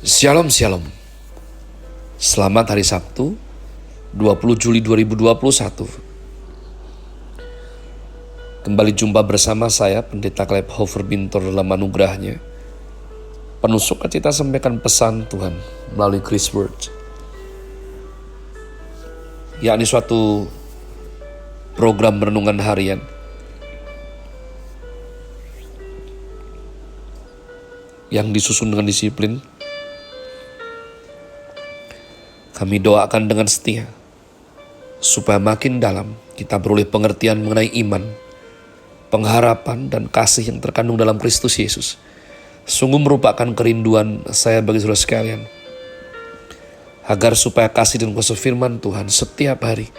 Shalom Shalom. Selamat hari Sabtu 20 Juli 2021. Kembali jumpa bersama saya Pendeta Caleb Hofer Bintor dalam anugerahnya. Penuh sukacita sampaikan pesan Tuhan melalui Chris Word, yakni suatu program renungan harian yang disusun dengan disiplin. Kami doakan dengan setia, supaya makin dalam kita beroleh pengertian mengenai iman, pengharapan, dan kasih yang terkandung dalam Kristus Yesus. Sungguh merupakan kerinduan saya bagi saudara sekalian, agar supaya kasih dan kuasa firman Tuhan setiap hari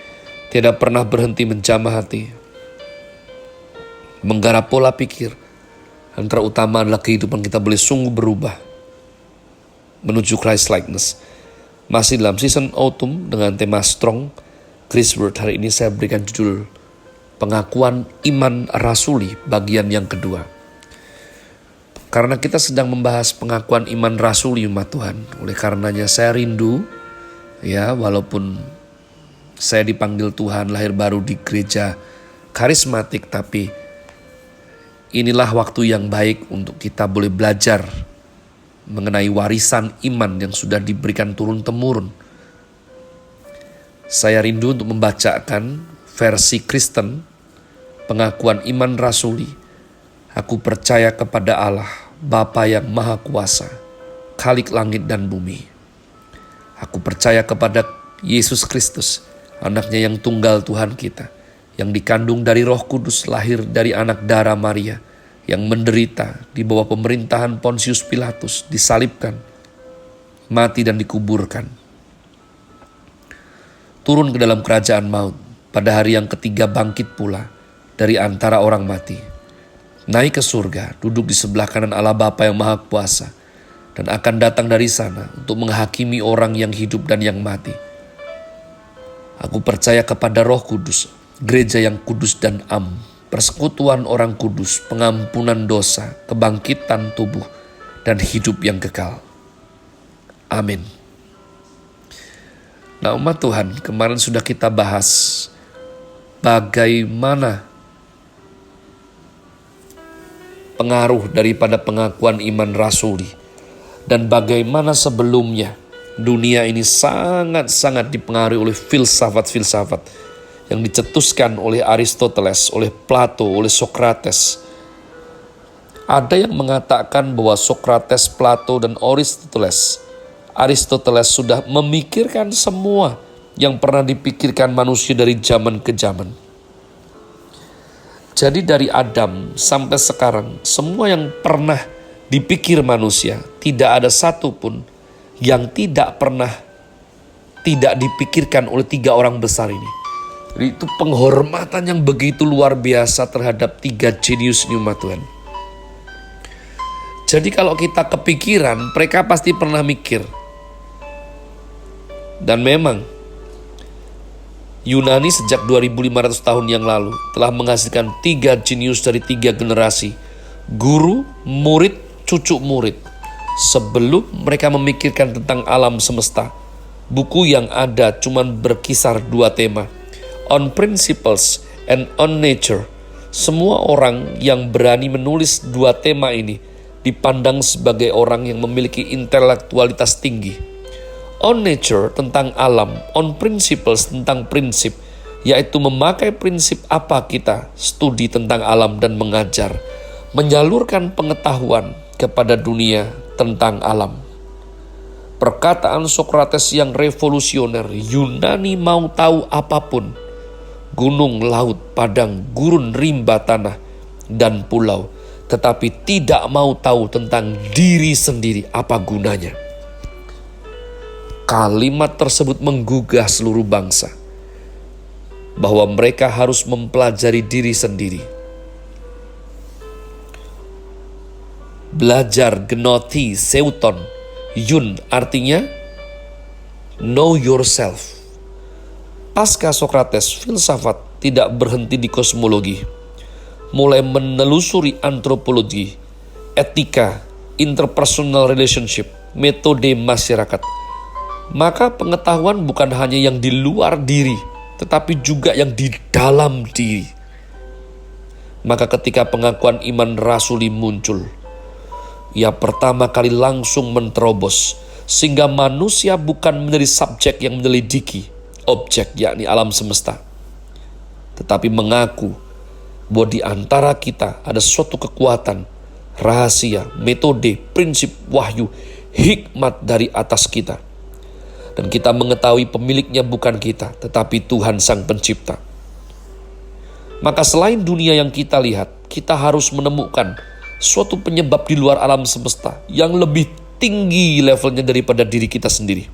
tidak pernah berhenti menjamah hati, menggarap pola pikir, dan terutama adalah kehidupan kita boleh sungguh berubah menuju Christ likeness. Masih dalam season autumn dengan tema Strong, Chris Word hari ini saya berikan judul Pengakuan Iman Rasuli bagian yang kedua. Karena kita sedang membahas pengakuan iman rasuli umat Tuhan, oleh karenanya saya rindu, walaupun saya dipanggil Tuhan lahir baru di gereja karismatik, tapi inilah waktu yang baik untuk kita boleh belajar mengenai warisan iman yang sudah diberikan turun-temurun. Saya rindu untuk membacakan versi Kristen, pengakuan iman rasuli. Aku percaya kepada Allah, Bapa yang Maha Kuasa, Khalik langit dan bumi. Aku percaya kepada Yesus Kristus, anaknya yang tunggal Tuhan kita, yang dikandung dari Roh Kudus, lahir dari anak darah Maria, yang menderita di bawah pemerintahan Pontius Pilatus, disalibkan, mati dan dikuburkan, turun ke dalam kerajaan maut, pada hari yang ketiga bangkit pula dari antara orang mati, naik ke surga, duduk di sebelah kanan Allah Bapa yang Maha Kuasa, dan akan datang dari sana untuk menghakimi orang yang hidup dan yang mati. Aku percaya kepada Roh Kudus, gereja yang kudus dan am, persekutuan orang kudus, pengampunan dosa, kebangkitan tubuh, dan hidup yang kekal. Amin. Nah umat Tuhan, kemarin sudah kita bahas bagaimana pengaruh daripada pengakuan iman rasuli, dan bagaimana sebelumnya dunia ini sangat-sangat dipengaruhi oleh filsafat-filsafat yang dicetuskan oleh Aristoteles, oleh Plato, oleh Socrates. Ada yang mengatakan bahwa Socrates, Plato, dan Aristoteles sudah memikirkan semua yang pernah dipikirkan manusia dari zaman ke zaman. Jadi dari Adam sampai sekarang, semua yang pernah dipikir manusia, tidak ada satupun yang tidak pernah tidak dipikirkan oleh tiga orang besar ini. Jadi itu penghormatan yang begitu luar biasa terhadap tiga jenius ini umat Tuhan. Jadi kalau kita kepikiran, mereka pasti pernah mikir. Dan memang Yunani sejak 2500 tahun yang lalu telah menghasilkan tiga jenius dari tiga generasi, guru, murid, cucu murid. Sebelum mereka memikirkan tentang alam semesta, buku yang ada cuman berkisar dua tema, on principles and on nature. Semua orang yang berani menulis dua tema ini dipandang sebagai orang yang memiliki intelektualitas tinggi. On nature tentang alam, on principles tentang prinsip, yaitu memakai prinsip apa kita studi tentang alam dan mengajar, menyalurkan pengetahuan kepada dunia tentang alam. Perkataan Socrates yang revolusioner, Yunani mau tahu apapun, gunung, laut, padang, gurun, rimba, tanah, dan pulau, tetapi tidak mau tahu tentang diri sendiri, apa gunanya. Kalimat tersebut menggugah seluruh bangsa, bahwa mereka harus mempelajari diri sendiri. Belajar gnoti, seuton, yun artinya know yourself. Pasca Socrates, filsafat tidak berhenti di kosmologi, mulai menelusuri antropologi, etika, interpersonal relationship, metode masyarakat. Maka pengetahuan bukan hanya yang di luar diri, tetapi juga yang di dalam diri. Maka ketika pengakuan iman rasuli muncul, ia pertama kali langsung menerobos, sehingga manusia bukan menjadi subjek yang menyelidiki objek, yakni alam semesta, tetapi mengaku bahwa di antara kita ada suatu kekuatan, rahasia, metode, prinsip, wahyu, hikmat dari atas kita. Dan kita mengetahui pemiliknya bukan kita, tetapi Tuhan Sang Pencipta. Maka selain dunia yang kita lihat, kita harus menemukan suatu penyebab di luar alam semesta yang lebih tinggi levelnya daripada diri kita sendiri.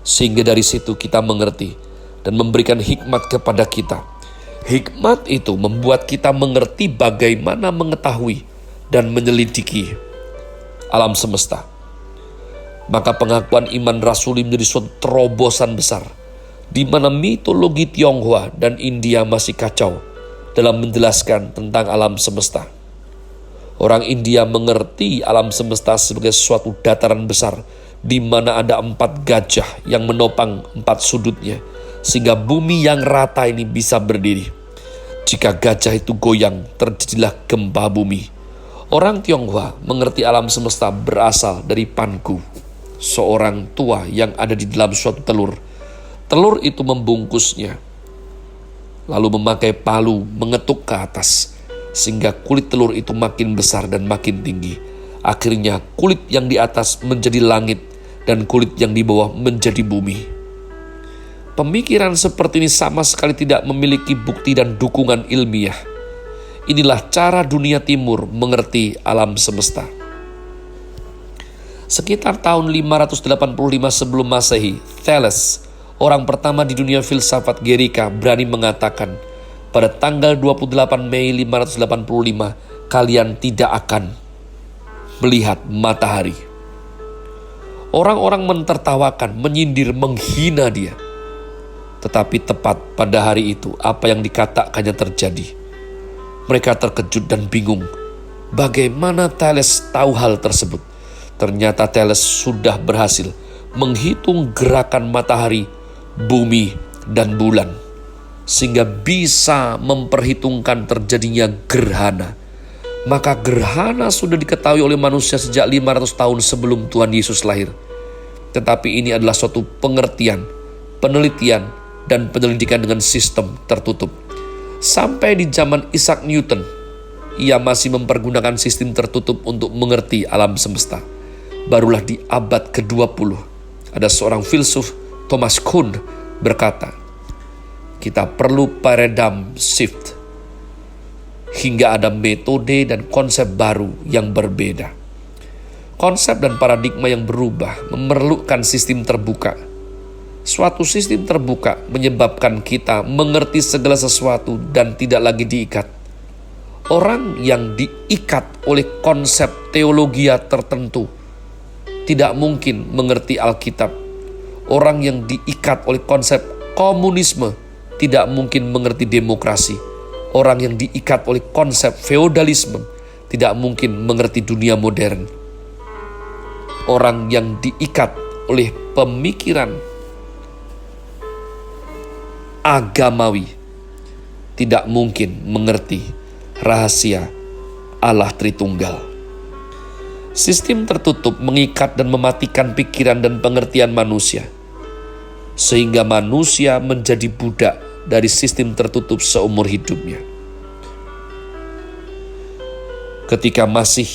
Sehingga dari situ kita mengerti dan memberikan hikmat kepada kita. Hikmat itu membuat kita mengerti bagaimana mengetahui dan menyelidiki alam semesta. Maka pengakuan iman rasuli menjadi suatu terobosan besar, di mana mitologi Tionghoa dan India masih kacau dalam menjelaskan tentang alam semesta. Orang India mengerti alam semesta sebagai suatu dataran besar, di mana ada 4 gajah yang menopang 4 sudutnya, sehingga bumi yang rata ini bisa berdiri. Jika gajah itu goyang, terjadilah gempa bumi. Orang Tionghoa mengerti alam semesta berasal dari Pangu, seorang tua yang ada di dalam suatu telur. Telur itu membungkusnya, lalu memakai palu mengetuk ke atas, sehingga kulit telur itu makin besar dan makin tinggi. Akhirnya kulit yang di atas menjadi langit dan kulit yang di bawah menjadi bumi. Pemikiran seperti ini sama sekali tidak memiliki bukti dan dukungan ilmiah. Inilah cara dunia timur mengerti alam semesta. Sekitar tahun 585 sebelum Masehi, Thales, orang pertama di dunia filsafat Gerika, berani mengatakan, pada tanggal 28 Mei 585, kalian tidak akan melihat matahari. Orang-orang mentertawakan, menyindir, menghina dia. Tetapi tepat pada hari itu, apa yang dikatakannya terjadi. Mereka terkejut dan bingung. Bagaimana Thales tahu hal tersebut? Ternyata Thales sudah berhasil menghitung gerakan matahari, bumi, dan bulan, sehingga bisa memperhitungkan terjadinya gerhana. Maka gerhana sudah diketahui oleh manusia sejak 500 tahun sebelum Tuhan Yesus lahir. Tetapi ini adalah suatu pengertian, penelitian, dan penyelidikan dengan sistem tertutup. Sampai di zaman Isaac Newton, ia masih mempergunakan sistem tertutup untuk mengerti alam semesta. Barulah di abad ke-20, ada seorang filsuf, Thomas Kuhn, berkata, kita perlu paradigm shift, hingga ada metode dan konsep baru yang berbeda. Konsep dan paradigma yang berubah memerlukan sistem terbuka. Suatu sistem terbuka menyebabkan kita mengerti segala sesuatu dan tidak lagi diikat. Orang yang diikat oleh konsep teologia tertentu tidak mungkin mengerti Alkitab. Orang yang diikat oleh konsep komunisme tidak mungkin mengerti demokrasi. Orang yang diikat oleh konsep feodalisme tidak mungkin mengerti dunia modern. Orang yang diikat oleh pemikiran agamawi tidak mungkin mengerti rahasia Allah Tritunggal. Sistem tertutup mengikat dan mematikan pikiran dan pengertian manusia, sehingga manusia menjadi budak dari sistem tertutup seumur hidupnya. Ketika masih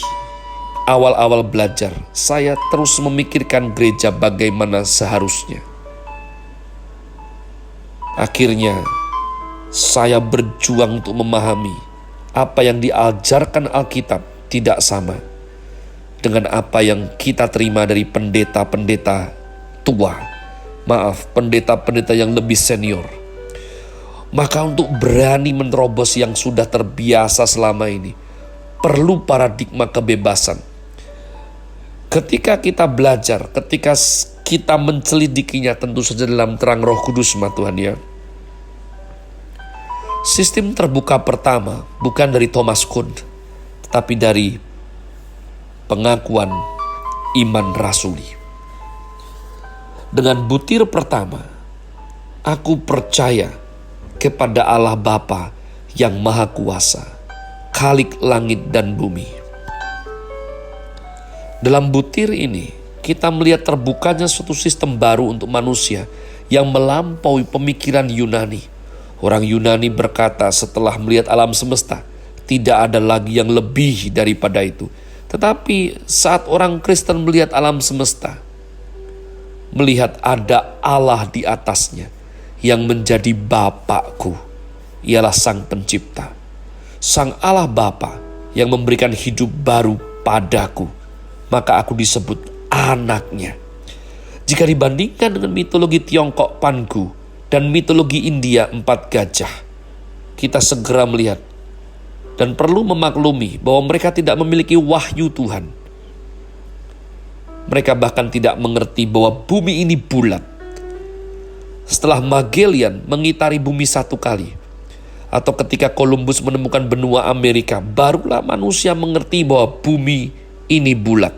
awal-awal belajar, saya terus memikirkan gereja bagaimana seharusnya. Akhirnya, saya berjuang untuk memahami apa yang diajarkan Alkitab tidak sama dengan apa yang kita terima dari pendeta-pendeta tua. Pendeta-pendeta yang lebih senior. Maka untuk berani menerobos yang sudah terbiasa selama ini, perlu paradigma kebebasan. Ketika kita belajar, ketika kita mencelidikinya, tentu saja dalam terang Roh Kudus, Tuhan ya. Sistem terbuka pertama bukan dari Thomas Kuhn, tetapi dari pengakuan iman rasuli. Dengan butir pertama, aku percaya kepada Allah Bapa yang Maha Kuasa, Khalik langit dan bumi. Dalam butir ini, kita melihat terbukanya suatu sistem baru untuk manusia yang melampaui pemikiran Yunani. Orang Yunani berkata setelah melihat alam semesta, tidak ada lagi yang lebih daripada itu. Tetapi saat orang Kristen melihat alam semesta, melihat ada Allah di atasnya yang menjadi Bapakku, ialah Sang Pencipta. Sang Allah Bapa yang memberikan hidup baru padaku, maka aku disebut anaknya. Jika dibandingkan dengan mitologi Tiongkok Pangu dan mitologi India 4 gajah, kita segera melihat dan perlu memaklumi bahwa mereka tidak memiliki wahyu Tuhan. Mereka bahkan tidak mengerti bahwa bumi ini bulat. Setelah Magellan mengitari bumi 1 kali, atau ketika Columbus menemukan benua Amerika, barulah manusia mengerti bahwa bumi ini bulat.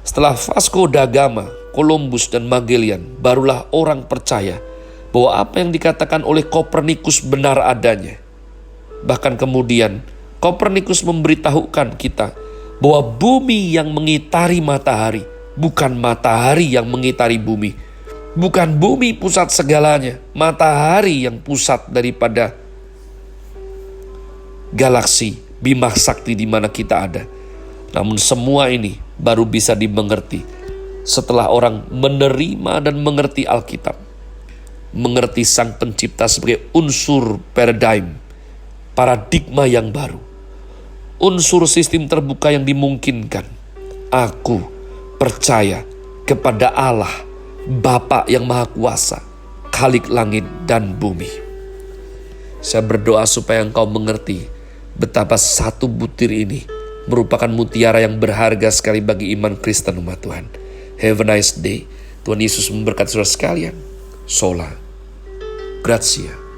Setelah Vasco da Gama, Columbus dan Magellan, barulah orang percaya bahwa apa yang dikatakan oleh Kopernikus benar adanya. Bahkan kemudian Kopernikus memberitahukan kita bahwa bumi yang mengitari matahari, bukan matahari yang mengitari bumi. Bukan bumi pusat segalanya, matahari yang pusat daripada galaksi Bima Sakti di mana kita ada. Namun semua ini baru bisa dimengerti setelah orang menerima dan mengerti Alkitab, mengerti Sang Pencipta sebagai unsur paradigma yang baru, unsur sistem terbuka yang dimungkinkan. Aku percaya kepada Allah Bapa yang Maha Kuasa, Khalik langit dan bumi. Saya berdoa supaya engkau mengerti betapa satu butir ini merupakan mutiara yang berharga sekali bagi iman Kristen umat Tuhan. Have a nice day. Tuhan Yesus memberkati saudara sekalian. Sola Gratia.